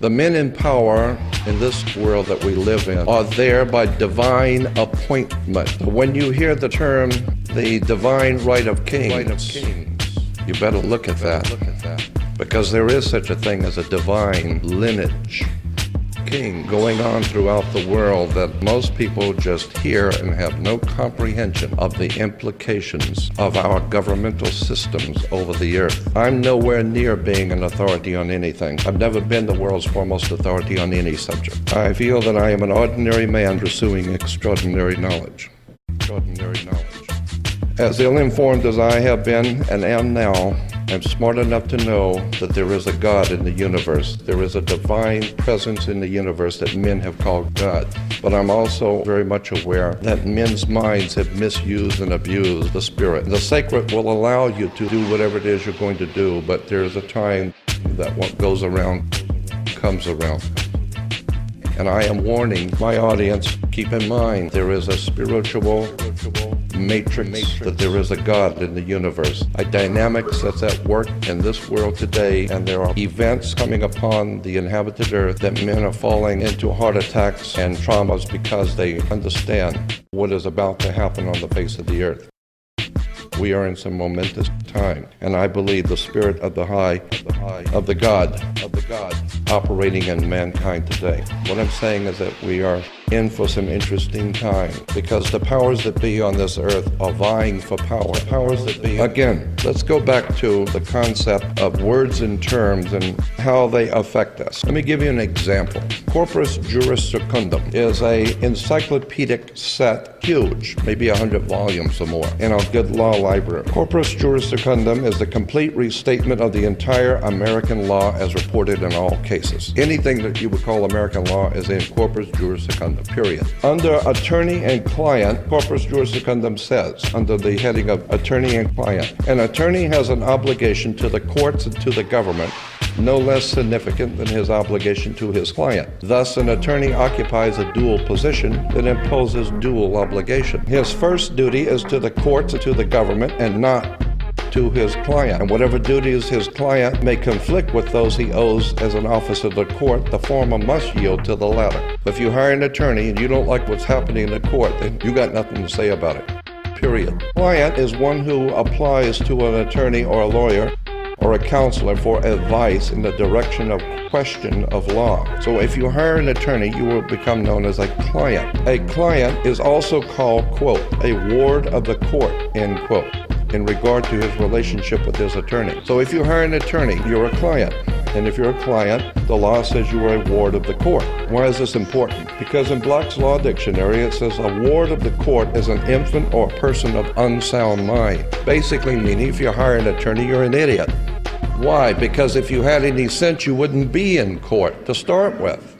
The men in power in this world that we live in are there by divine appointment. When you hear the term, the divine right of kings, you better look at that. Because there is such a thing as a divine lineage king going on throughout the world that most people just hear and have no comprehension of the implications of our governmental systems over the earth. I'm nowhere near being an authority on anything. I've never been the world's foremost authority on any subject. I feel that I am an ordinary man pursuing extraordinary knowledge. As ill-informed as I have been and am now, I'm smart enough to know that there is a God in the universe. There is a divine presence in the universe that men have called God. But I'm also very much aware that men's minds have misused and abused the spirit. The sacred will allow you to do whatever it is you're going to do, but there's a time that what goes around comes around. And I am warning my audience, keep in mind, there is a spiritual matrix, that there is a God in the universe, a dynamics that's at work in this world today, and there are events coming upon the inhabited earth that men are falling into heart attacks and traumas because they understand what is about to happen on the face of the earth. We are in some momentous time, and I believe the spirit of the God operating in mankind today. What I'm saying is that we are in for some interesting time because the powers that be on this earth are vying for power. Powers that be. Again, let's go back to the concept of words and terms and how they affect us. Let me give you an example. Corpus Juris Secundum is a encyclopedic set, huge, maybe 100 volumes or more, in our good law library. Corpus Juris Secundum is the complete restatement of the entire American law as reported in all cases. Anything that you would call American law is in Corpus Juris Secundum, period. Under attorney and client, Corpus Juris Secundum says, under the heading of attorney and client, an attorney has an obligation to the courts and to the government no less significant than his obligation to his client. Thus, an attorney occupies a dual position that imposes dual obligation. His first duty is to the courts and to the government and not to his client. And whatever duties his client may conflict with those he owes as an officer of the court, the former must yield to the latter. If you hire an attorney and you don't like what's happening in the court, then you got nothing to say about it. Period. Client is one who applies to an attorney or a lawyer or a counselor for advice in the direction of question of law. So if you hire an attorney, you will become known as a client. A client is also called, quote, a ward of the court, end quote, in regard to his relationship with his attorney. So if you hire an attorney, you're a client. And if you're a client, the law says you are a ward of the court. Why is this important? Because in Black's Law Dictionary, it says a ward of the court is an infant or person of unsound mind. Basically meaning if you hire an attorney, you're an idiot. Why? Because if you had any sense, you wouldn't be in court to start with.